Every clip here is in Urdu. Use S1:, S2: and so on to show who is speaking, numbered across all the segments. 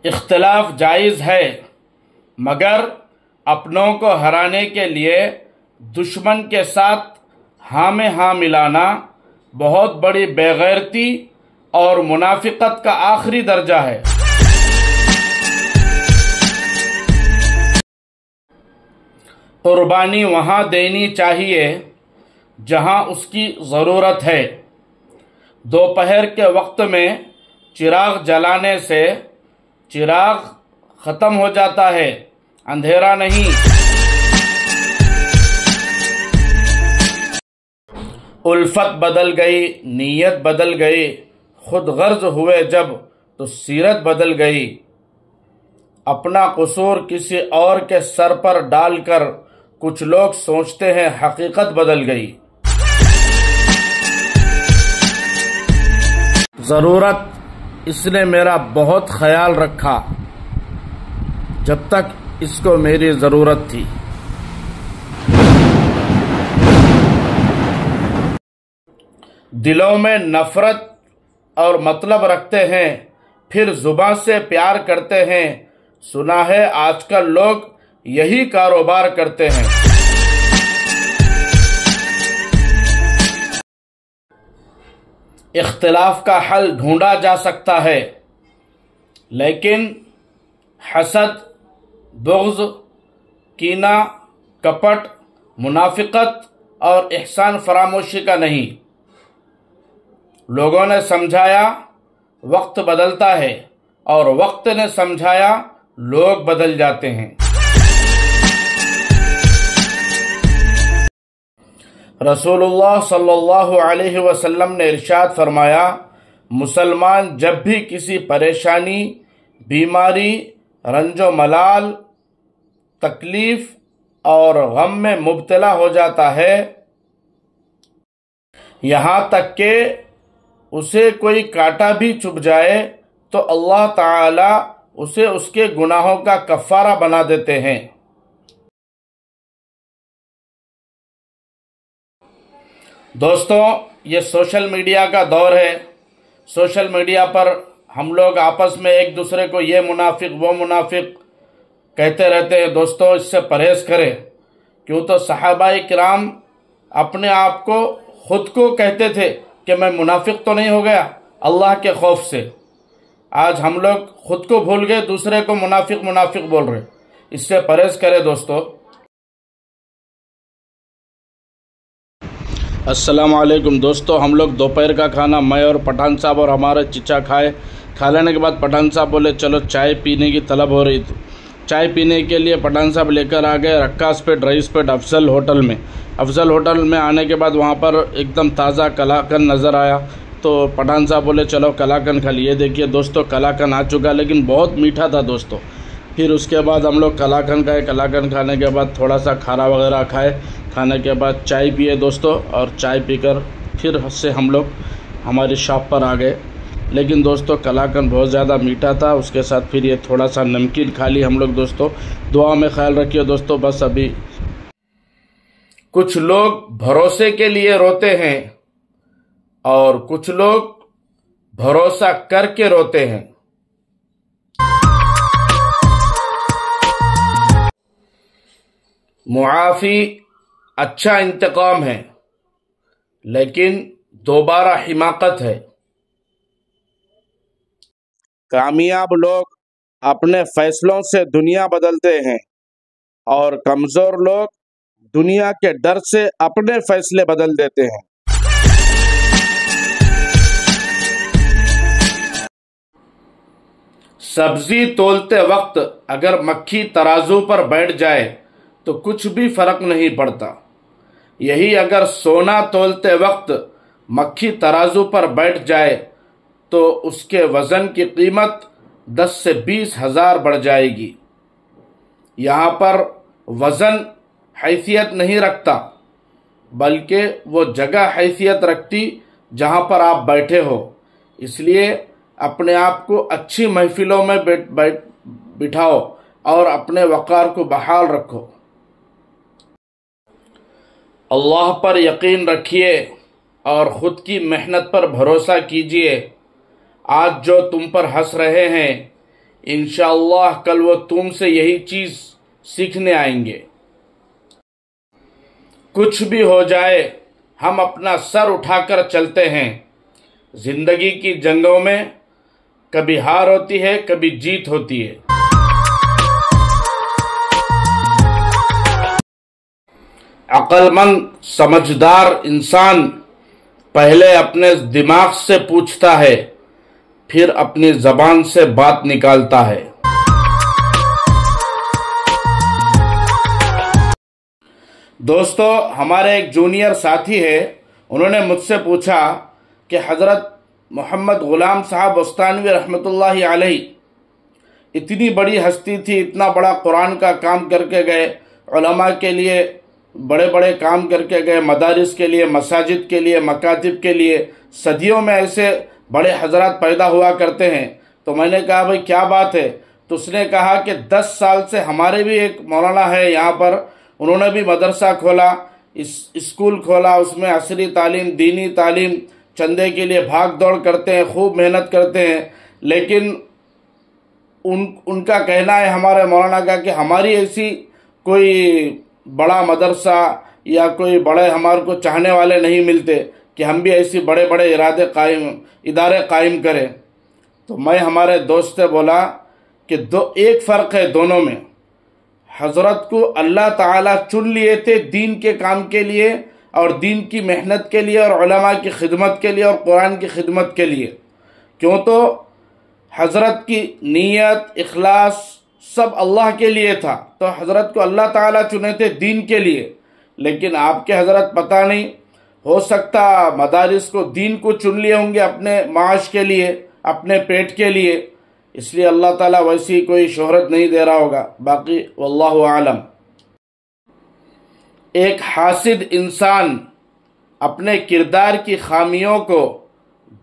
S1: اختلاف جائز ہے، مگر اپنوں کو ہرانے کے لیے دشمن کے ساتھ ہاں میں ہاں ملانا بہت بڑی بے غیرتی اور منافقت کا آخری درجہ ہے۔ قربانی وہاں دینی چاہیے جہاں اس کی ضرورت ہے۔ دوپہر کے وقت میں چراغ جلانے سے چراغ ختم ہو جاتا ہے، اندھیرا نہیں۔ الفت بدل گئی، نیت بدل گئی، خود غرض ہوئے جب تو سیرت بدل گئی۔ اپنا قصور کسی اور کے سر پر ڈال کر کچھ لوگ سوچتے ہیں حقیقت بدل گئی۔ ضرورت اس نے میرا بہت خیال رکھا جب تک اس کو میری ضرورت تھی۔ دلوں میں نفرت اور مطلب رکھتے ہیں، پھر زبان سے پیار کرتے ہیں۔ سنا ہے آج کل لوگ یہی کاروبار کرتے ہیں۔ اختلاف کا حل ڈھونڈا جا سکتا ہے، لیکن حسد، بغض، کینہ، کپٹ، منافقت اور احسان فراموشی کا نہیں۔ لوگوں نے سمجھایا وقت بدلتا ہے، اور وقت نے سمجھایا لوگ بدل جاتے ہیں۔ رسول اللہ صلی اللہ علیہ وسلم نے ارشاد فرمایا، مسلمان جب بھی کسی پریشانی، بیماری، رنج و ملال، تکلیف اور غم میں مبتلا ہو جاتا ہے، یہاں تک کہ اسے کوئی کانٹا بھی چبھ جائے تو اللہ تعالی اسے اس کے گناہوں کا کفارہ بنا دیتے ہیں۔ دوستوں، یہ سوشل میڈیا کا دور ہے۔ سوشل میڈیا پر ہم لوگ آپس میں ایک دوسرے کو یہ منافق وہ منافق کہتے رہتے ہیں۔ دوستوں، اس سے پرہیز کریں، کیوں تو صحابہ کرام اپنے آپ کو خود کو کہتے تھے کہ میں منافق تو نہیں ہو گیا اللہ کے خوف سے۔ آج ہم لوگ خود کو بھول گئے، دوسرے کو منافق منافق بول رہے۔ اس سے پرہیز کریں دوستوں۔ السلام علیکم دوستو، ہم لوگ دوپہر کا کھانا میں اور پٹھان صاحب اور ہمارے چچا کھا لینے کے بعد پٹھان صاحب بولے چلو چائے پینے کی طلب ہو رہی تھی۔ چائے پینے کے لیے پٹھان صاحب لے کر آ گئے رکاس پیٹ رئیس پیٹ افضل ہوٹل میں۔ افضل ہوٹل میں آنے کے بعد وہاں پر ایک دم تازہ کلاکن نظر آیا، تو پٹھان صاحب بولے چلو کلاکن کھا لیے۔ دیکھیے دوستو، کلاکن آ چکا، لیکن بہت میٹھا تھا دوستو۔ پھر اس کے بعد ہم لوگ کلاکن کھائے، کلاکن کھانے کے بعد تھوڑا سا کھارا وغیرہ کھائے، کھانے کے بعد چائے پیے دوستو، اور چائے پی کر پھر سے ہم لوگ ہماری شاپ پر آ گئے۔ لیکن دوستو کلاکن بہت زیادہ میٹھا تھا، اس کے ساتھ پھر یہ تھوڑا سا نمکین کھا لی ہم لوگ دوستو۔ دعا میں خیال رکھیے دوستو۔ بس ابھی کچھ لوگ بھروسے کے لیے روتے ہیں اور کچھ لوگ بھروسہ کر کے روتے ہیں۔ معافی اچھا انتقام ہے، لیکن دوبارہ حماقت ہے۔ کامیاب لوگ اپنے فیصلوں سے دنیا بدلتے ہیں، اور کمزور لوگ دنیا کے ڈر سے اپنے فیصلے بدل دیتے ہیں۔ سبزی تولتے وقت اگر مکھی ترازو پر بیٹھ جائے تو کچھ بھی فرق نہیں پڑتا، یہی اگر سونا تولتے وقت مکھی ترازو پر بیٹھ جائے تو اس کے وزن کی قیمت 10 سے 20 ہزار بڑھ جائے گی۔ یہاں پر وزن حیثیت نہیں رکھتا، بلکہ وہ جگہ حیثیت رکھتی جہاں پر آپ بیٹھے ہو۔ اس لیے اپنے آپ کو اچھی محفلوں میں بٹھاؤ اور اپنے وقار کو بحال رکھو۔ اللہ پر یقین رکھیے اور خود کی محنت پر بھروسہ کیجیے۔ آج جو تم پر ہنس رہے ہیں، انشاءاللہ کل وہ تم سے یہی چیز سیکھنے آئیں گے۔ کچھ بھی ہو جائے ہم اپنا سر اٹھا کر چلتے ہیں۔ زندگی کی جنگوں میں کبھی ہار ہوتی ہے، کبھی جیت ہوتی ہے۔ عقل مند سمجھدار انسان پہلے اپنے دماغ سے پوچھتا ہے، پھر اپنی زبان سے بات نکالتا ہے۔ دوستو، ہمارے ایک جونیئر ساتھی ہے، انہوں نے مجھ سے پوچھا کہ حضرت محمد غلام صاحب بستانوی رحمۃ اللہ علیہ اتنی بڑی ہستی تھی، اتنا بڑا قرآن کا کام کر کے گئے، علماء کے لیے بڑے بڑے کام کر کے گئے، مدارس کے لیے، مساجد کے لیے، مکاتب کے لیے، صدیوں میں ایسے بڑے حضرات پیدا ہوا کرتے ہیں۔ تو میں نے کہا بھئی کیا بات ہے؟ تو اس نے کہا کہ 10 سال سے ہمارے بھی ایک مولانا ہے یہاں پر، انہوں نے بھی مدرسہ کھولا، اسکول کھولا، اس میں عصری تعلیم، دینی تعلیم، چندے کے لیے بھاگ دوڑ کرتے ہیں، خوب محنت کرتے ہیں، لیکن ان کا کہنا ہے ہمارے مولانا کا کہ ہماری ایسی کوئی بڑا مدرسہ یا کوئی بڑے ہمارے کو چاہنے والے نہیں ملتے کہ ہم بھی ایسی بڑے بڑے ادارے قائم کریں۔ تو میں ہمارے دوست سے بولا کہ ایک فرق ہے دونوں میں، حضرت کو اللہ تعالیٰ چن لیے تھے دین کے کام کے لیے اور دین کی محنت کے لیے اور علماء کی خدمت کے لیے اور قرآن کی خدمت کے لیے، کیوں تو حضرت کی نیت اخلاص سب اللہ کے لیے تھا، تو حضرت کو اللہ تعالیٰ چنے تھے دین کے لیے۔ لیکن آپ کے حضرت پتہ نہیں، ہو سکتا مدارس کو دین کو چن لیے ہوں گے اپنے معاش کے لیے، اپنے پیٹ کے لیے، اس لیے اللہ تعالیٰ ویسی کوئی شہرت نہیں دے رہا ہوگا، باقی واللہ عالم۔ ایک حاسد انسان اپنے کردار کی خامیوں کو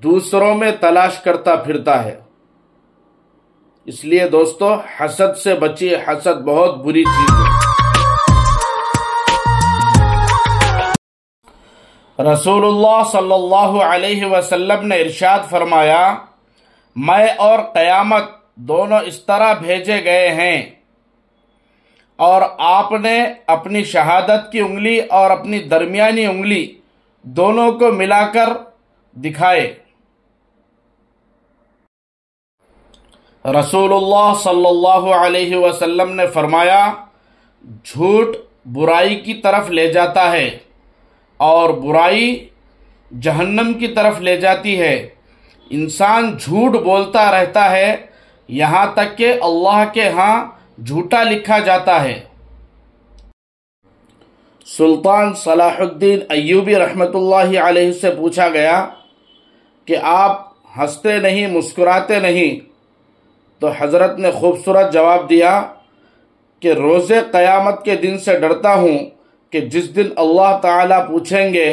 S1: دوسروں میں تلاش کرتا پھرتا ہے، اس لیے دوستو حسد سے بچیے، حسد بہت بری چیز ہے۔ رسول اللہ صلی اللہ علیہ وسلم نے ارشاد فرمایا، میں اور قیامت دونوں اس طرح بھیجے گئے ہیں، اور آپ نے اپنی شہادت کی انگلی اور اپنی درمیانی انگلی دونوں کو ملا کر دکھائے۔ رسول اللہ صلی اللہ علیہ وسلم نے فرمایا، جھوٹ برائی کی طرف لے جاتا ہے اور برائی جہنم کی طرف لے جاتی ہے۔ انسان جھوٹ بولتا رہتا ہے یہاں تک کہ اللہ کے ہاں جھوٹا لکھا جاتا ہے۔ سلطان صلاح الدین ایوبی رحمۃ اللہ علیہ سے پوچھا گیا کہ آپ ہنستے نہیں، مسکراتے نہیں، تو حضرت نے خوبصورت جواب دیا کہ روز قیامت کے دن سے ڈرتا ہوں کہ جس دن اللہ تعالیٰ پوچھیں گے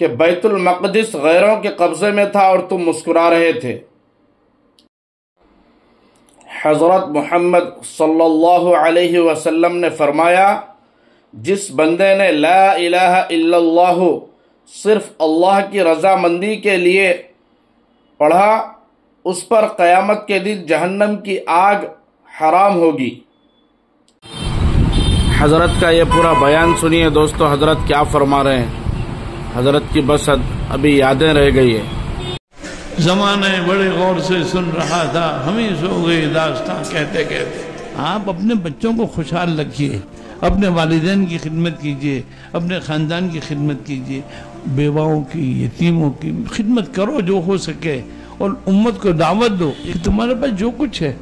S1: کہ بیت المقدس غیروں کے قبضے میں تھا اور تم مسکرا رہے تھے۔ حضرت محمد صلی اللہ علیہ وسلم نے فرمایا، جس بندے نے لا الہ الا اللہ صرف اللہ کی رضامندی کے لیے پڑھا، اس پر قیامت کے دن جہنم کی آگ حرام ہوگی۔ حضرت کا یہ پورا بیان سنیے دوستو، حضرت کیا فرما رہے ہیں۔ حضرت کی بس ابھی یادیں رہ گئی ہے۔
S2: زمانہ بڑے غور سے سن رہا تھا، ہمیں سو گئے داستان کہتے کہتے۔ آپ اپنے بچوں کو خوشحال رکھیے، اپنے والدین کی خدمت کیجیے، اپنے خاندان کی خدمت کیجیے، بیواؤں کی، یتیموں کی خدمت کرو جو ہو سکے، اور امت کو دعوت دو کہ تمہارے پاس جو کچھ ہے،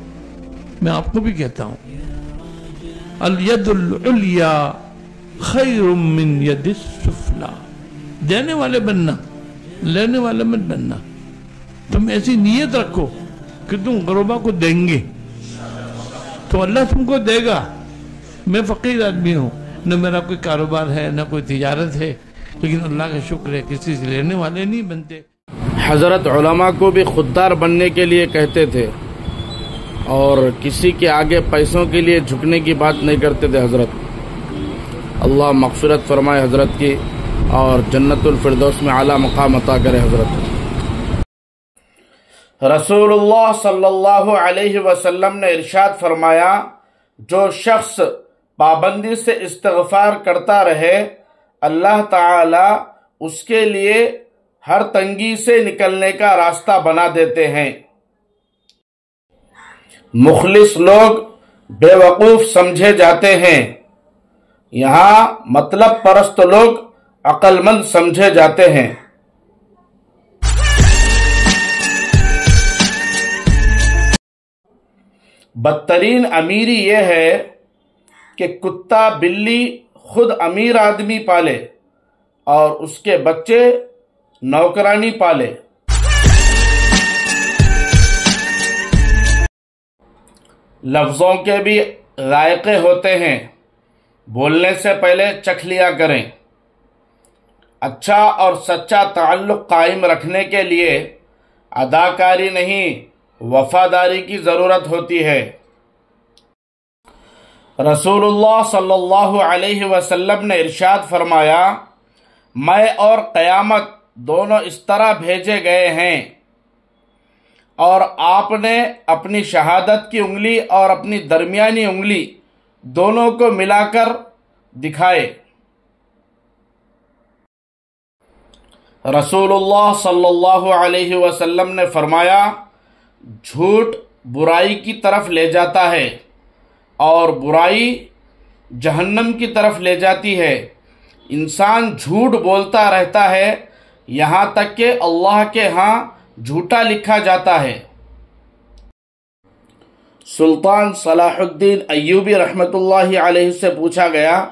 S2: میں آپ کو بھی کہتا ہوں، الید العلیا خیر من ید السفلی، دینے والے بننا، لینے والے مت بننا۔ تم ایسی نیت رکھو کہ تم غربا کو دیں گے تو اللہ تم کو دے گا۔ میں فقیر آدمی ہوں، نہ میرا کوئی کاروبار ہے نہ کوئی تجارت ہے، لیکن اللہ کا شکر ہے کسی سے لینے والے نہیں بنتے۔
S1: حضرت علماء کو بھی خوددار بننے کے لیے کہتے تھے اور کسی کے آگے پیسوں کے لیے جھکنے کی بات نہیں کرتے تھے حضرت۔ اللہ مغفرت فرمائے حضرت کی اور جنت الفردوس میں اعلیٰ مقام عطا کرے حضرت۔ رسول اللہ صلی اللہ علیہ وسلم نے ارشاد فرمایا، جو شخص پابندی سے استغفار کرتا رہے اللہ تعالی اس کے لیے ہر تنگی سے نکلنے کا راستہ بنا دیتے ہیں۔ مخلص لوگ بے وقوف سمجھے جاتے ہیں، یہاں مطلب پرست لوگ عقل مند سمجھے جاتے ہیں۔ بدترین امیری یہ ہے کہ کتا بلی خود امیر آدمی پالے اور اس کے بچے نوکرانی پالے۔ لفظوں کے بھی ذائقے ہوتے ہیں، بولنے سے پہلے چکھ لیا کریں۔ اچھا اور سچا تعلق قائم رکھنے کے لیے اداکاری نہیں، وفاداری کی ضرورت ہوتی ہے۔ رسول اللہ صلی اللہ علیہ وسلم نے ارشاد فرمایا، میں اور قیامت دونوں اس طرح بھیجے گئے ہیں، اور آپ نے اپنی شہادت کی انگلی اور اپنی درمیانی انگلی دونوں کو ملا کر دکھائے۔ رسول اللہ صلی اللہ علیہ وسلم نے فرمایا، جھوٹ برائی کی طرف لے جاتا ہے اور برائی جہنم کی طرف لے جاتی ہے۔ انسان جھوٹ بولتا رہتا ہے یہاں تک کہ اللہ کے ہاں جھوٹا لکھا جاتا ہے۔ سلطان صلاح الدین ایوبی رحمۃ اللہ علیہ سے پوچھا گیا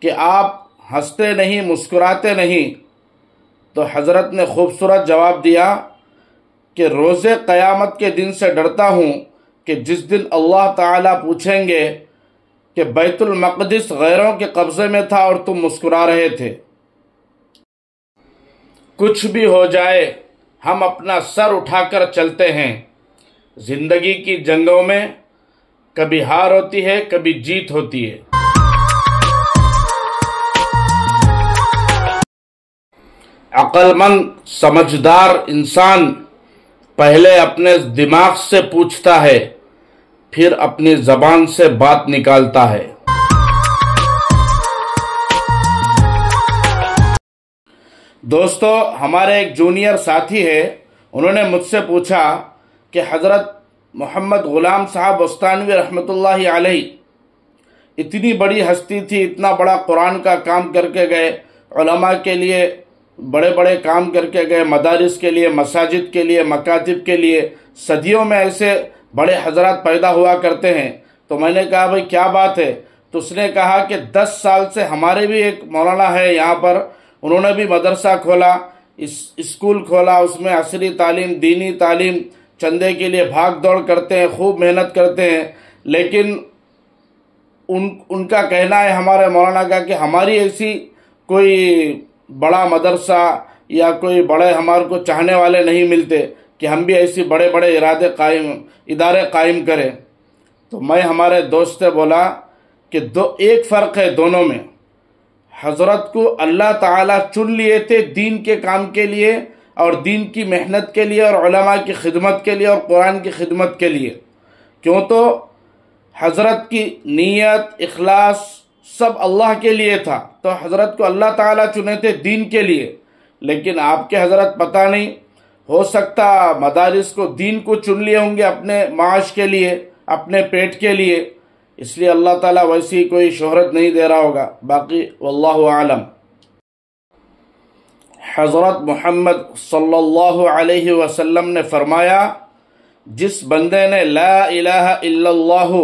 S1: کہ آپ ہنستے نہیں، مسکراتے نہیں، تو حضرت نے خوبصورت جواب دیا کہ روز قیامت کے دن سے ڈرتا ہوں کہ جس دن اللہ تعالیٰ پوچھیں گے کہ بیت المقدس غیروں کے قبضے میں تھا اور تم مسکرا رہے تھے۔ کچھ بھی ہو جائے ہم اپنا سر اٹھا کر چلتے ہیں۔ زندگی کی جنگوں میں کبھی ہار ہوتی ہے، کبھی جیت ہوتی ہے۔ عقل مند سمجھدار انسان پہلے اپنے دماغ سے پوچھتا ہے، پھر اپنی زبان سے بات نکالتا ہے۔ دوستو، ہمارے ایک جونیئر ساتھی ہے، انہوں نے مجھ سے پوچھا کہ حضرت محمد غلام صاحب بستانوی رحمۃ اللہ علیہ اتنی بڑی ہستی تھی، اتنا بڑا قرآن کا کام کر کے گئے، علماء کے لیے بڑے بڑے کام کر کے گئے، مدارس کے لیے، مساجد کے لیے، مکاتب کے لیے، صدیوں میں ایسے بڑے حضرات پیدا ہوا کرتے ہیں۔ تو میں نے کہا بھائی کیا بات ہے؟ تو اس نے کہا کہ 10 سال سے ہمارے بھی ایک مولانا ہے یہاں پر، انہوں نے بھی مدرسہ کھولا، اسکول کھولا، اس میں عصری تعلیم، دینی تعلیم، چندے کے لیے بھاگ دوڑ کرتے ہیں، خوب محنت کرتے ہیں، لیکن ان کا کہنا ہے ہمارے مولانا کا کہ ہماری ایسی کوئی بڑا مدرسہ یا کوئی بڑے ہمارے کو چاہنے والے نہیں ملتے کہ ہم بھی ایسی بڑے بڑے ادارے قائم کریں۔ تو میں ہمارے دوست سے بولا کہ ایک فرق ہے دونوں میں، حضرت کو اللہ تعالیٰ چن لیے تھے دین کے کام کے لیے اور دین کی محنت کے لیے اور علماء کی خدمت کے لیے اور قرآن کی خدمت کے لیے، کیوں تو حضرت کی نیت، اخلاص سب اللہ کے لیے تھا، تو حضرت کو اللہ تعالیٰ چنے تھے دین کے لیے۔ لیکن آپ کے حضرت پتہ نہیں، ہو سکتا مدارس کو دین کو چن لیے ہوں گے اپنے معاش کے لیے، اپنے پیٹ کے لیے، اس لیے اللہ تعالیٰ ویسی کوئی شہرت نہیں دے رہا ہوگا۔ باقی واللہ اعلم۔ حضرت محمد صلی اللہ علیہ وسلم نے فرمایا، جس بندے نے لا الہ الا اللہ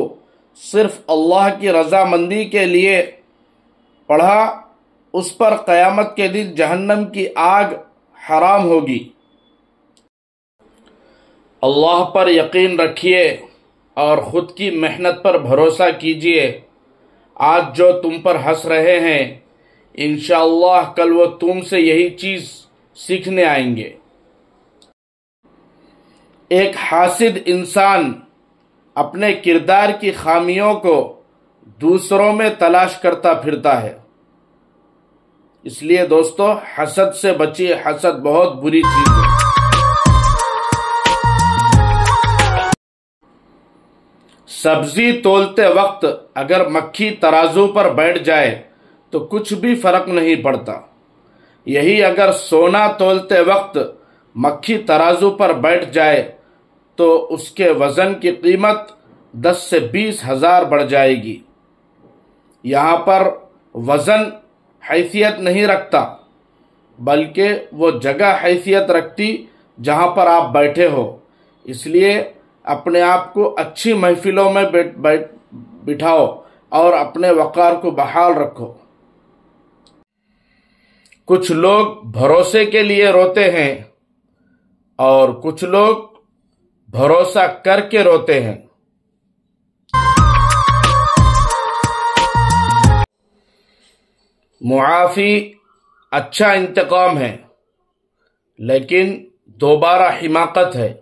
S1: صرف اللہ کی رضامندی کے لیے پڑھا، اس پر قیامت کے دن جہنم کی آگ حرام ہوگی۔ اللہ پر یقین رکھیے اور خود کی محنت پر بھروسہ کیجیے۔ آج جو تم پر ہنس رہے ہیں انشاءاللہ کل وہ تم سے یہی چیز سیکھنے آئیں گے۔ ایک حاسد انسان اپنے کردار کی خامیوں کو دوسروں میں تلاش کرتا پھرتا ہے، اس لیے دوستو حسد سے بچیے، حسد بہت بری چیز ہے۔ سبزی تولتے وقت اگر مکھی ترازو پر بیٹھ جائے تو کچھ بھی فرق نہیں پڑتا، یہی اگر سونا تولتے وقت مکھی ترازو پر بیٹھ جائے تو اس کے وزن کی قیمت 10 سے 20 ہزار بڑھ جائے گی۔ یہاں پر وزن حیثیت نہیں رکھتا، بلکہ وہ جگہ حیثیت رکھتی جہاں پر آپ بیٹھے ہو، اس لیے اپنے آپ کو اچھی محفلوں میں بٹھاؤ اور اپنے وقار کو بحال رکھو۔ کچھ لوگ بھروسے کے لیے روتے ہیں اور کچھ لوگ بھروسہ کر کے روتے ہیں۔ معافی اچھا انتقام ہے، لیکن دوبارہ حماقت ہے۔